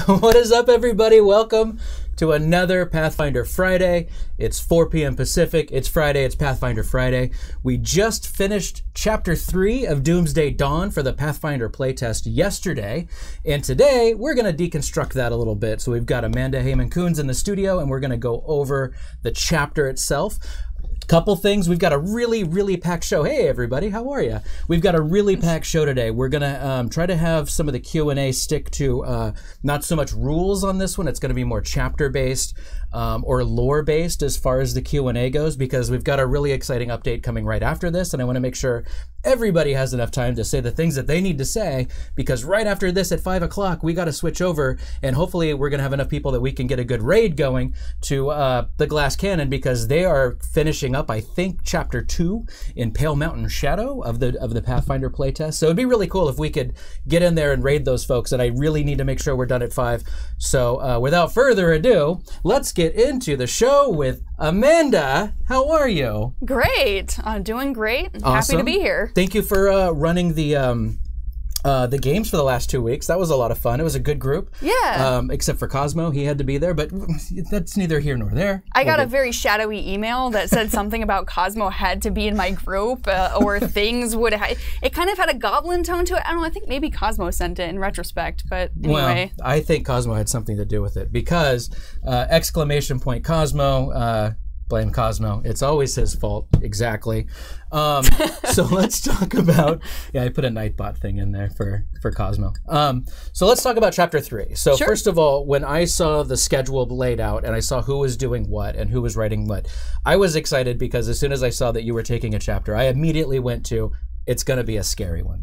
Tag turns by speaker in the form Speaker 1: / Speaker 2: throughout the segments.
Speaker 1: What is up, everybody? Welcome to another Pathfinder Friday. It's 4 p.m. Pacific. It's Friday. It's Pathfinder Friday. We just finished Chapter 3 of Doomsday Dawn for the Pathfinder playtest yesterday. And today, we're going to deconstruct that a little bit. So we've got Hamon Kunz in the studio, and we're going to go over the chapter itself. Couple things. We've got a really packed show. Hey everybody, how are you? We've got a really packed show today. We're gonna try to have some of the Q&A stick to not so much rules on this one. It's gonna be more chapter based or lore based as far as the Q&A goes, because we've got a really exciting update coming right after this, and I want to make sure everybody has enough time to say the things that they need to say, because right after this at 5 o'clock we got to switch over, and hopefully we're gonna have enough people that we can get a good raid going to the Glass Cannon, because they are finishing up, I think, Chapter 2 in Pale Mountain Shadow of the Pathfinder playtest. So it'd be really cool if we could get in there and raid those folks, and I really need to make sure we're done at 5. So without further ado, let's get into the show with Amanda. How are you?
Speaker 2: Great. I'm doing great.
Speaker 1: Awesome.
Speaker 2: Happy to be here.
Speaker 1: Thank you for running the games for the last 2 weeks. That was a lot of fun. It was a good group.
Speaker 2: Yeah.
Speaker 1: Except for Cosmo. He had to be there, but that's neither here nor there.
Speaker 2: I got a very shadowy email that said something about Cosmo had to be in my group, or things would it kind of had a goblin tone to it. I don't know, I think maybe Cosmo sent it in retrospect, but anyway.
Speaker 1: Well, I think Cosmo had something to do with it, because Cosmo, blame Cosmo. It's always his fault. Exactly. So let's talk about, yeah, I put a Nightbot thing in there for Cosmo. So let's talk about Chapter 3. So
Speaker 2: sure.
Speaker 1: First of all, when I saw the schedule laid out and I saw who was doing what and who was writing what, I was excited, because as soon as I saw that you were taking a chapter, I immediately went to, it's going to be a scary one.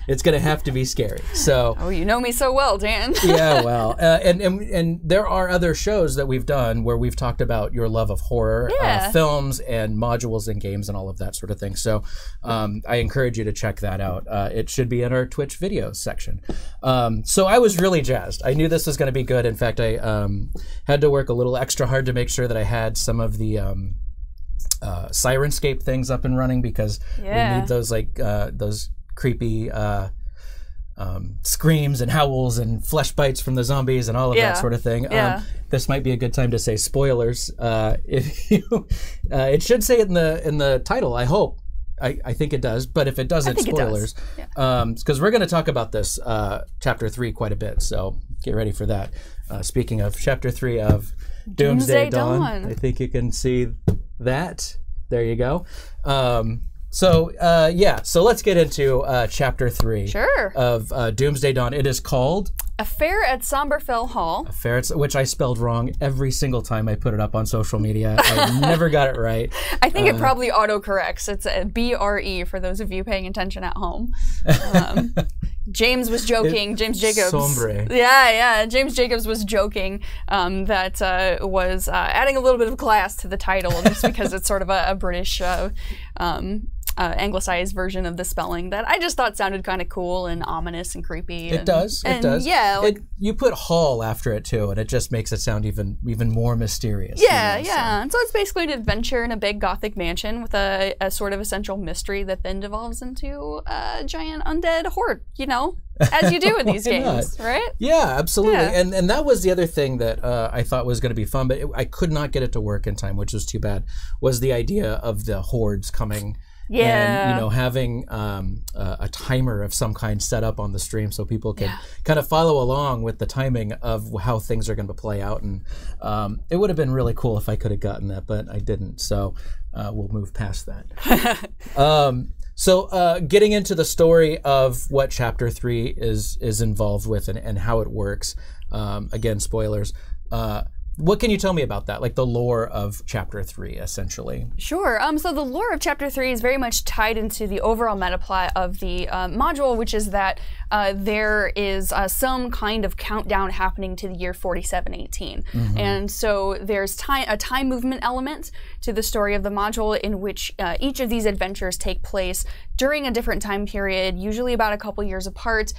Speaker 1: It's gonna have to be scary. So.
Speaker 2: Oh, you know me so well, Dan.
Speaker 1: Yeah, well, and there are other shows that we've done where we've talked about your love of horror, films and modules and games and all of that sort of thing. So I encourage you to check that out. It should be in our Twitch videos section. So I was really jazzed. I knew this was going to be good. In fact, I had to work a little extra hard to make sure that I had some of the Sirenscape things up and running, because we need those those creepy screams and howls and flesh bites from the zombies and all of that sort of thing. This might be a good time to say spoilers. If you, it should say it in the title. I hope. I think it does, but if it doesn't, spoilers. Because we're going to talk about this Chapter 3 quite a bit, so get ready for that. Speaking of Chapter 3 of Doomsday Dawn, I think you can see that. There you go. So let's get into Chapter 3 of Doomsday Dawn. It is called
Speaker 2: Affair at Somberfell Hall.
Speaker 1: Affair at, which I spelled wrong every single time I put it up on social media. I never got it right.
Speaker 2: I think it probably autocorrects. It's a B-R-E for those of you paying attention at home. James was joking. James Jacobs.
Speaker 1: Sombre.
Speaker 2: Yeah. James Jacobs was joking that was adding a little bit of class to the title, just because it's sort of a British anglicized version of the spelling that I just thought sounded kind of cool and ominous and creepy.
Speaker 1: It does.
Speaker 2: Yeah. Like,
Speaker 1: you put hall after it too, and it just makes it sound even more mysterious.
Speaker 2: Yeah, you know, yeah. And so it's basically an adventure in a big Gothic mansion with a sort of essential mystery that then devolves into a giant undead horde, you know, as you do in these games, right?
Speaker 1: Yeah, absolutely.
Speaker 2: Yeah.
Speaker 1: And that was the other thing that I thought was going to be fun, but I could not get it to work in time, which was too bad, was the idea of the hordes coming.
Speaker 2: Yeah.
Speaker 1: And, you know, having a timer of some kind set up on the stream so people can kind of follow along with the timing of how things are going to play out. And it would have been really cool if I could have gotten that, but I didn't. So we'll move past that. So getting into the story of what Chapter 3 is involved with and how it works. Again, spoilers. What can you tell me about that? Like the lore of Chapter 3, essentially.
Speaker 2: Sure. So the lore of Chapter 3 is very much tied into the overall metaplot of the module, which is that there is some kind of countdown happening to the year 4718. Mm-hmm. And so there's a time movement element to the story of the module, in which each of these adventures take place during a different time period, usually about a couple years apart,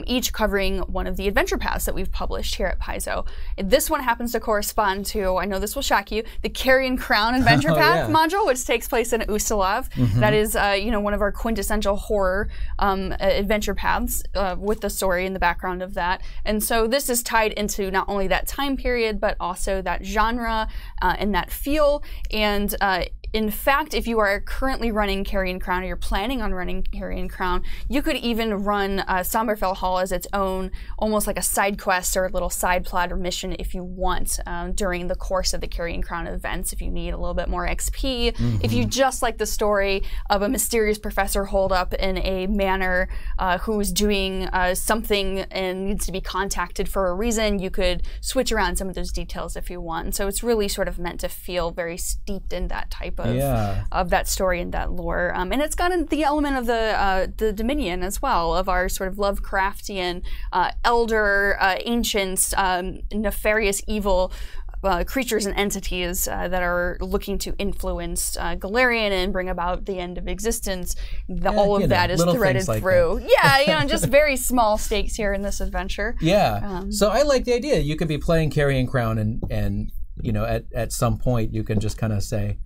Speaker 2: each covering one of the adventure paths that we've published here at Paizo. This one happens to correspond to, I know this will shock you, the Carrion Crown Adventure Path module, which takes place in Ustalav. That is, you know, one of our quintessential horror adventure paths with the story in the background of that. And so this is tied into not only that time period, but also that genre and that feel. And in fact, if you are currently running Carrion Crown, or you're planning on running Carrion Crown, you could even run Somberfell Hall as its own, almost like a side quest or a little side plot or mission if you want during the course of the Carrion Crown events, if you need a little bit more XP. If you just like the story of a mysterious professor holed up in a manor who's doing something and needs to be contacted for a reason, you could switch around some of those details if you want. And so it's really sort of meant to feel very steeped in that type of that story and that lore. And it's got the element of the Dominion as well, of our sort of Lovecraftian, elder, ancient, nefarious, evil creatures and entities that are looking to influence Galarian and bring about the end of existence. All of that is threaded through. Yeah, you know, just very small stakes here in this adventure.
Speaker 1: Yeah. So I like the idea. You could be playing Carrion Crown and you know, at some point you can just kind of say,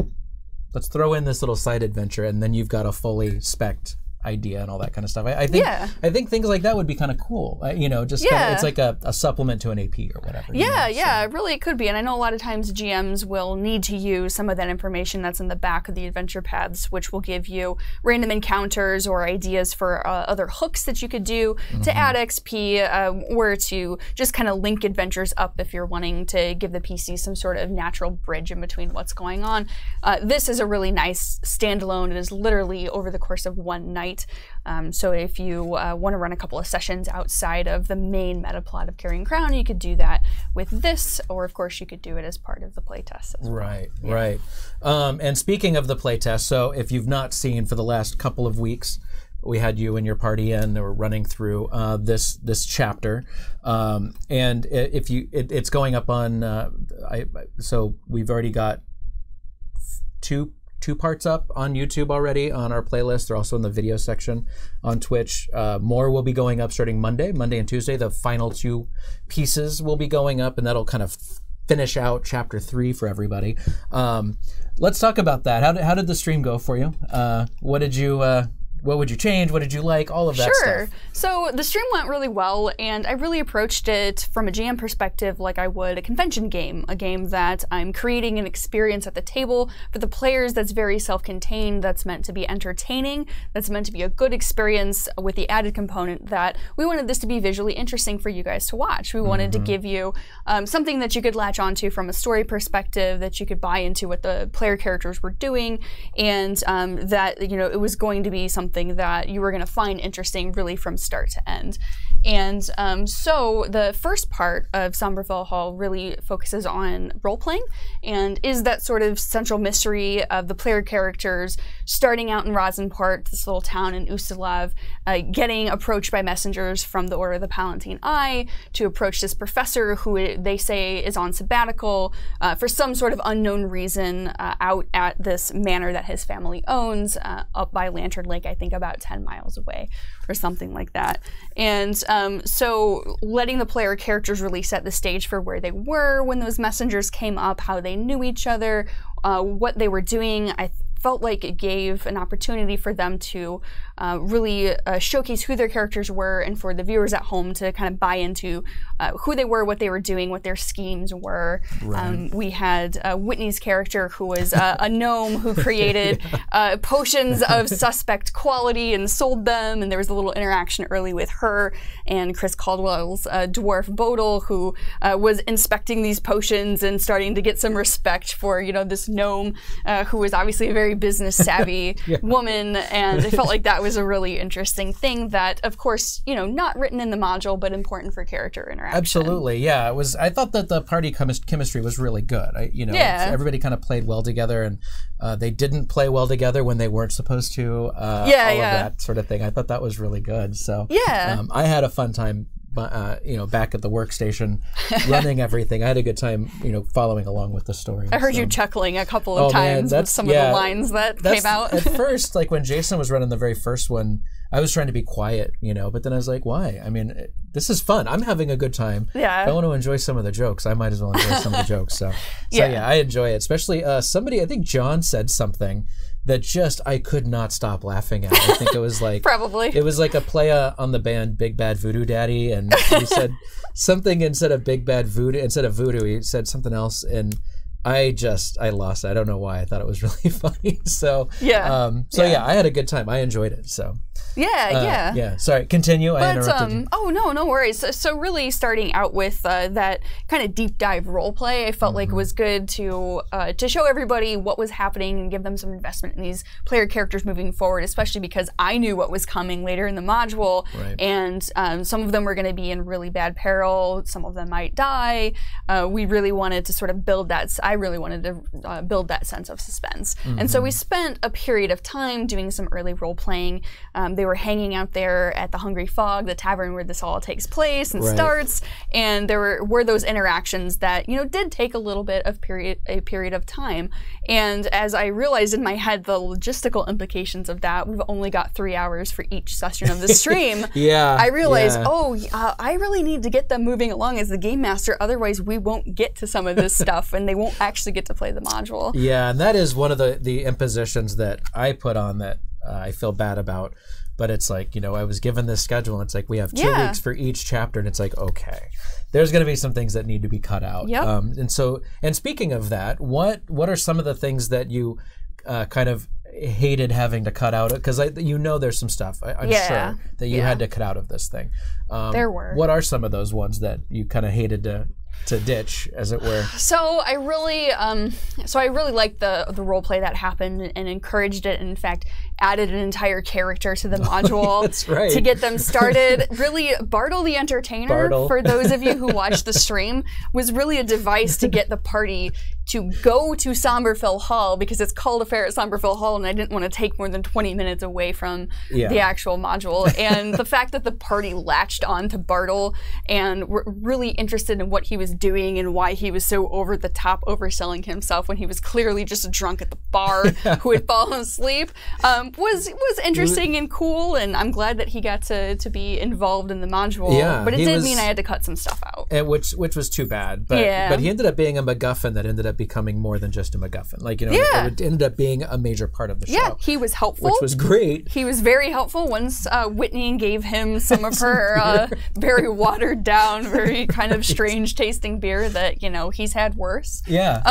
Speaker 1: let's throw in this little side adventure, and then you've got a fully spec'd idea and all that kind of stuff. I think things like that would be kind of cool. You know, just kinda, it's like a supplement to an AP or whatever.
Speaker 2: Yeah, really it could be. And I know a lot of times GMs will need to use some of that information that's in the back of the adventure paths, which will give you random encounters or ideas for other hooks that you could do to add XP, or to just kind of link adventures up if you're wanting to give the PC some sort of natural bridge in between what's going on. This is a really nice standalone. It is literally over the course of one night. So if you want to run a couple of sessions outside of the main meta plot of Carrion Crown, you could do that with this, or of course you could do it as part of the playtest as well.
Speaker 1: Right. And speaking of the playtest, so if you've not seen for the last couple of weeks, we had you and your party in, or running through this chapter, and if you, it's going up on. So we've already got two parts up on YouTube already on our playlist. They're also in the video section on Twitch. More will be going up starting Monday and Tuesday. The final 2 pieces will be going up, and that'll kind of finish out chapter 3 for everybody. Let's talk about that. How did the stream go for you? What would you change? What did you like? All of that stuff.
Speaker 2: Sure. So the stream went really well, and I really approached it from a GM perspective like I would a convention game, a game that I'm creating an experience at the table for the players that's very self-contained, that's meant to be entertaining, that's meant to be a good experience with the added component that we wanted this to be visually interesting for you guys to watch. We wanted to give you something that you could latch onto from a story perspective, that you could buy into what the player characters were doing, and that, you know, it was going to be something that you were going to find interesting really from start to end. And so the first part of Somberfell Hall really focuses on role-playing, and is that sort of central mystery of the player characters starting out in Rosenport, this little town in Ustalav, getting approached by messengers from the Order of the Palatine Eye to approach this professor who they say is on sabbatical for some sort of unknown reason out at this manor that his family owns up by Lantern Lake, I think about 10 miles away or something like that. And so letting the player characters really set the stage for where they were when those messengers came up, how they knew each other, what they were doing. I felt like it gave an opportunity for them to really showcase who their characters were, and for the viewers at home to kind of buy into who they were, what they were doing, what their schemes were. Right. We had Whitney's character, who was a gnome who created potions of suspect quality and sold them, and there was a little interaction early with her and Chris Caldwell's dwarf Bodil, who was inspecting these potions and starting to get some respect for, you know, this gnome who was obviously a very business savvy woman, and I felt like that was a really interesting thing that, of course, you know, not written in the module, but important for character interaction.
Speaker 1: Absolutely, yeah. It was. I thought that the party chemistry was really good. Everybody kind of played well together, and they didn't play well together when they weren't supposed to. All of that sort of thing. I thought that was really good. So I had a fun time back at the workstation, running everything. I had a good time, following along with the story.
Speaker 2: I heard you chuckling a couple of times with some of the lines that came out.
Speaker 1: At first, like when Jason was running the very first one, I was trying to be quiet, but then I was like, why? I mean, this is fun. I'm having a good time.
Speaker 2: Yeah.
Speaker 1: If I want to enjoy some of the jokes, I might as well enjoy some of the jokes. So yeah, I enjoy it. Especially somebody, I think John said something that I could not stop laughing at. I think it was like
Speaker 2: probably
Speaker 1: it was like a play on the band Big Bad Voodoo Daddy, and he said something instead of Voodoo, he said something else, and I lost it. I don't know why. I thought it was really funny. So yeah, I had a good time. I enjoyed it. So yeah. Sorry, continue. I interrupted you.
Speaker 2: Oh no worries. So really, starting out with that kind of deep dive role play, I felt like it was good to show everybody what was happening and give them some investment in these player characters moving forward, especially because I knew what was coming later in the module, and some of them were going to be in really bad peril. Some of them might die. We really wanted to sort of build that. I really wanted to build that sense of suspense, and so we spent a period of time doing some early role playing. They were hanging out there at the Hungry Fog, the tavern where this all takes place and starts, and there were those interactions that did take a little bit of a period of time. And as I realized in my head the logistical implications of that, we've only got 3 hours for each session of the stream. I realized, I really need to get them moving along as the game master, otherwise we won't get to some of this stuff and they won't actually get to play the module.
Speaker 1: Yeah, and that is one of the impositions that I put on that I feel bad about. But it's like, I was given this schedule, and it's like we have 2 weeks for each chapter, and it's like, okay, there's going to be some things that need to be cut out. And speaking of that, what are some of the things that you kind of hated having to cut out? Because there's some stuff, I'm sure, that you had to cut out of this thing.
Speaker 2: There were.
Speaker 1: What are some of those ones that you kind of hated to ditch, as it were?
Speaker 2: So I really liked the role play that happened and encouraged it, and in fact added an entire character to the module to get them started. Really, Bartle the Entertainer, for those of you who watched the stream, was really a device to get the party to go to Somberfell Hall, because it's called a fair at Somberfell Hall, and I didn't want to take more than 20 minutes away from the actual module. And the fact that the party latched on to Bartle and were really interested in what he was doing and why he was so over the top overselling himself when he was clearly just a drunk at the bar who had fallen asleep was interesting and cool, and I'm glad that he got to be involved in the module. But it did mean I had to cut some stuff out.
Speaker 1: And which was too bad. But he ended up being a MacGuffin that ended up becoming more than just a MacGuffin. It ended up being a major part of the show.
Speaker 2: Yeah, he was helpful.
Speaker 1: Which was great.
Speaker 2: He was very helpful once Whitney gave him some of her very watered down, very kind of strange tasting beer that he's had worse.
Speaker 1: Yeah.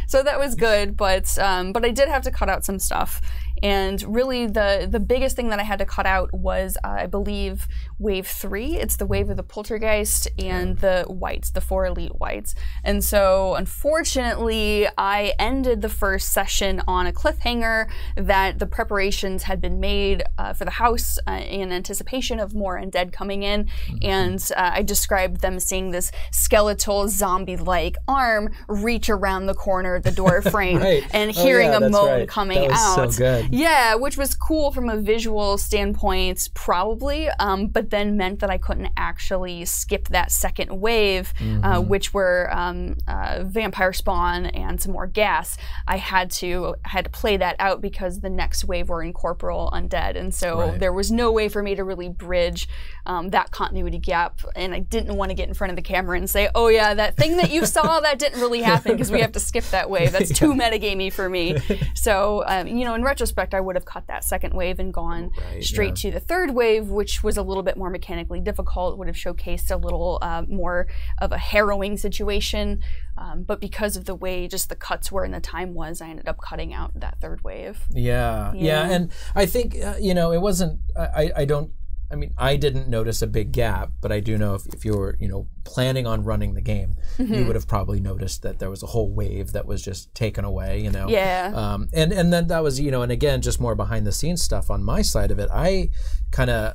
Speaker 2: So that was good, but I did have to cut out some stuff. And really the biggest thing that I had to cut out was, I believe, Wave 3. It's the Wave of the Poltergeist and the Whites, the 4 Elite Whites. And so, unfortunately, I ended the first session on a cliffhanger that the preparations had been made for the house in anticipation of more undead coming in. And I described them seeing this skeletal, zombie-like arm reach around the corner of the door frame and hearing a moan coming out.
Speaker 1: That was so good.
Speaker 2: Yeah, which was cool from a visual standpoint, probably, but then meant that I couldn't actually skip that second wave, which were vampire spawn and some more gas. I had to play that out because the next wave were incorporeal undead, and so there was no way for me to really bridge that continuity gap, and I didn't want to get in front of the camera and say, oh yeah, that thing that you saw, that didn't really happen because we have to skip that wave. That's too metagamey for me. So, in retrospect, I would have cut that second wave and gone straight to the third wave, which was a little bit more mechanically difficult, would have showcased a little more of a harrowing situation. But because of the way just the cuts were and the time was, I ended up cutting out that third wave.
Speaker 1: Yeah. And I think, it wasn't, I didn't notice a big gap, but I do know if you were, planning on running the game, you would have probably noticed that there was a whole wave that was just taken away,
Speaker 2: Yeah.
Speaker 1: And then that was, and again, just more behind the scenes stuff on my side of it. I kind of,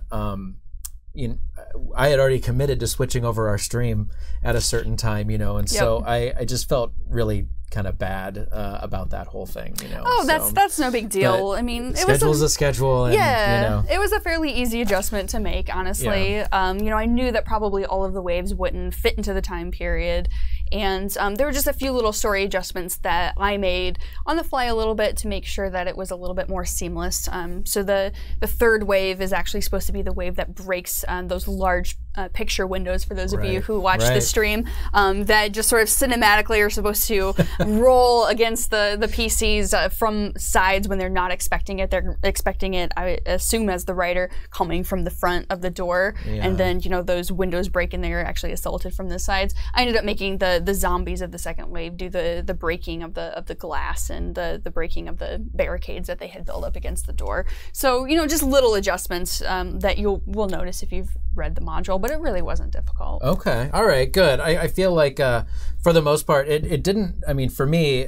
Speaker 1: I had already committed to switching over our stream at a certain time, and so I just felt really kind of bad about that whole thing, you know.
Speaker 2: Oh, that's no big deal. I mean, it
Speaker 1: schedule's a schedule, and,
Speaker 2: yeah,
Speaker 1: you know.
Speaker 2: it was a fairly easy adjustment to make, honestly.
Speaker 1: Yeah.
Speaker 2: You know, I knew that probably all of the waves wouldn't fit into the time period, and there were just a few little story adjustments that I made on the fly a little bit to make sure that it was a little bit more seamless. So the third wave is actually supposed to be the wave that breaks those large picture windows, for those of you who watch the stream, that just sort of cinematically are supposed to roll against the PCs from sides when they're not expecting it. They're expecting it, I assume, as the writer, coming from the front of the door, and then, you know, those windows break and they're actually assaulted from the sides. I ended up making the zombies of the second wave do the breaking of the glass and the breaking of the barricades that they had built up against the door. So, you know, just little adjustments that will notice if you've read the module, but it really wasn't difficult.
Speaker 1: Okay. All right, good. I feel like for the most part, it didn't, I mean, for me,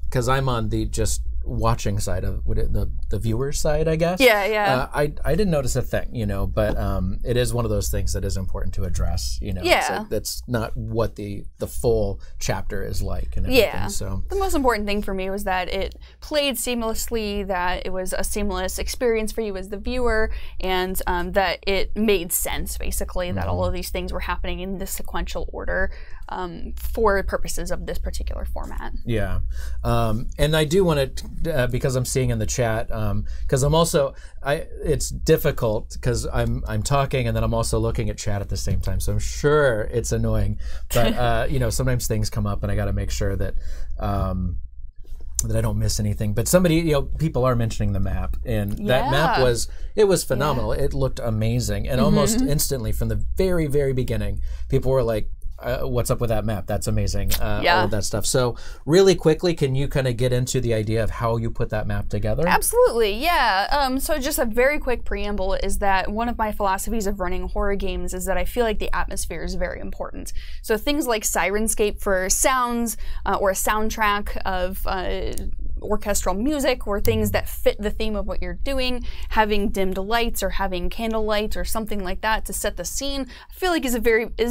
Speaker 1: because I'm on the just watching side of the viewer's side, I guess.
Speaker 2: Yeah.
Speaker 1: I didn't notice a thing, you know, but it is one of those things that is important to address, you know.
Speaker 2: Yeah.
Speaker 1: That's not what the full chapter is like and everything.
Speaker 2: Yeah.
Speaker 1: So
Speaker 2: the most important thing for me was that it played seamlessly, that it was a seamless experience for you as the viewer, and that it made sense, basically, that all of these things were happening in this sequential order for purposes of this particular format.
Speaker 1: Yeah. And I do want to, because I'm seeing in the chat, because I'm also, it's difficult because I'm talking and then I'm also looking at chat at the same time. So I'm sure it's annoying, but you know, sometimes things come up and I got to make sure that that I don't miss anything. But somebody, you know, people are mentioning the map, and that map was phenomenal. It looked amazing, and almost instantly from the very, very beginning, people were like, what's up with that map? That's amazing. All of that stuff. So really quickly, can you kind of get into the idea of how you put that map together?
Speaker 2: Absolutely, yeah. So just a very quick preamble is that one of my philosophies of running horror games is that I feel like the atmosphere is very important. So things like Sirenscape for sounds or a soundtrack of orchestral music or things that fit the theme of what you're doing, having dimmed lights or having candlelight or something like that to set the scene, I feel like is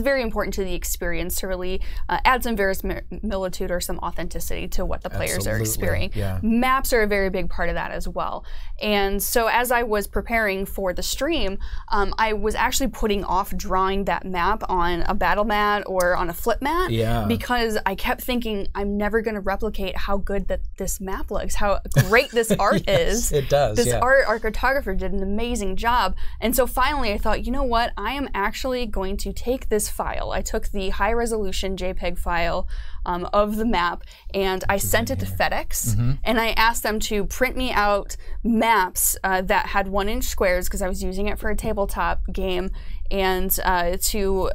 Speaker 2: very important to the experience to really add some verisimilitude or some authenticity to what the players are experiencing.
Speaker 1: Yeah.
Speaker 2: Maps are a very big part of that as well. And so as I was preparing for the stream, I was actually putting off drawing that map on a battle mat or on a flip mat because I kept thinking I'm never going to replicate how good that this map looks, how great this art is.
Speaker 1: It does.
Speaker 2: This our cartographer did an amazing job. And so finally I thought, you know what, I am actually going to take this file. I took the high resolution JPEG file of the map and I sent it to FedEx and I asked them to print me out maps that had 1-inch squares because I was using it for a tabletop game, and to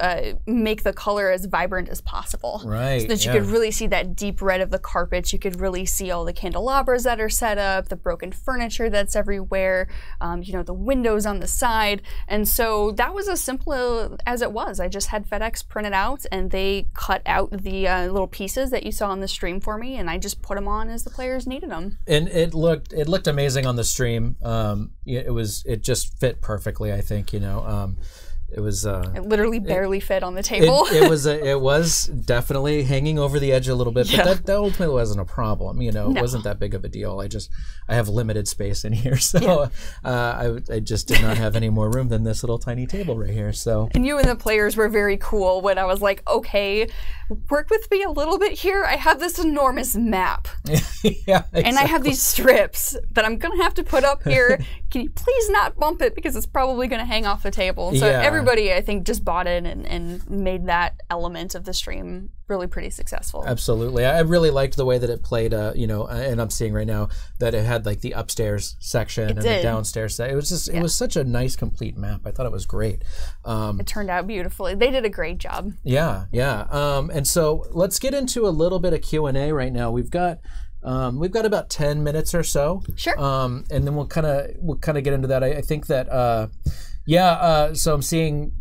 Speaker 2: make the color as vibrant as possible.
Speaker 1: Right.
Speaker 2: So that you could really see that deep red of the carpets. You could really see all the candelabras that are set up, the broken furniture that's everywhere, you know, the windows on the side. And so that was as simple as it was. I just had FedEx print it out and they cut out the little pieces that you saw on the stream for me, and I just put them on as the players needed them. And
Speaker 1: it looked amazing on the stream. It just fit perfectly, I think, you know. It was.
Speaker 2: It literally barely fit on the table.
Speaker 1: It was definitely hanging over the edge a little bit, but that ultimately wasn't a problem. You know, it wasn't that big of a deal. I have limited space in here, so I just did not have any more room than this little tiny table right here. So. And
Speaker 2: you and the players were very cool when I was like, okay, work with me a little bit here. I have this enormous map, exactly. And I have these strips that I'm gonna have to put up here. Can you please not bump it because it's probably gonna hang off the table. So everybody, I think, just bought in and made that element of the stream really pretty successful.
Speaker 1: Absolutely. I really liked the way that it played, you know, and I'm seeing right now that it had like the upstairs section and the downstairs section. It was just, it was such a nice, complete map. I thought it was great.
Speaker 2: It turned out beautifully. They did a great job.
Speaker 1: Yeah. And so let's get into a little bit of Q&A right now. We've got about 10 minutes or so.
Speaker 2: Sure.
Speaker 1: And then we'll kind of get into that. I think that, so I'm seeing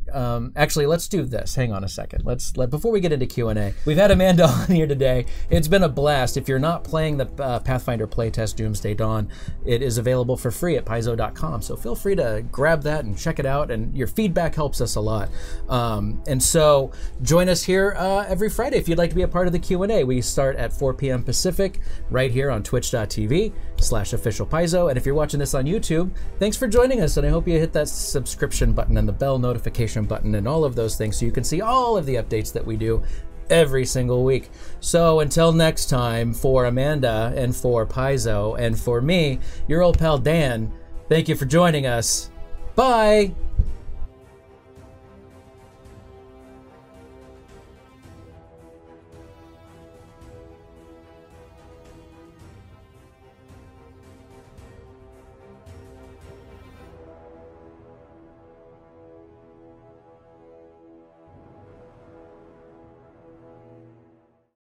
Speaker 1: Actually, let's do this. Hang on a second. Before we get into Q&A, we've had Amanda on here today. It's been a blast. If you're not playing the Pathfinder playtest Doomsday Dawn, it is available for free at Paizo.com. So feel free to grab that and check it out. And your feedback helps us a lot. And so join us here every Friday if you'd like to be a part of the Q&A. We start at 4 p.m. Pacific right here on twitch.tv/officialpaizo. And if you're watching this on YouTube, thanks for joining us. And I hope you hit that subscription button and the bell notification button and all of those things so you can see all of the updates that we do every single week. So until next time, for Amanda and for Paizo and for me, your old pal Dan, thank you for joining us. Bye.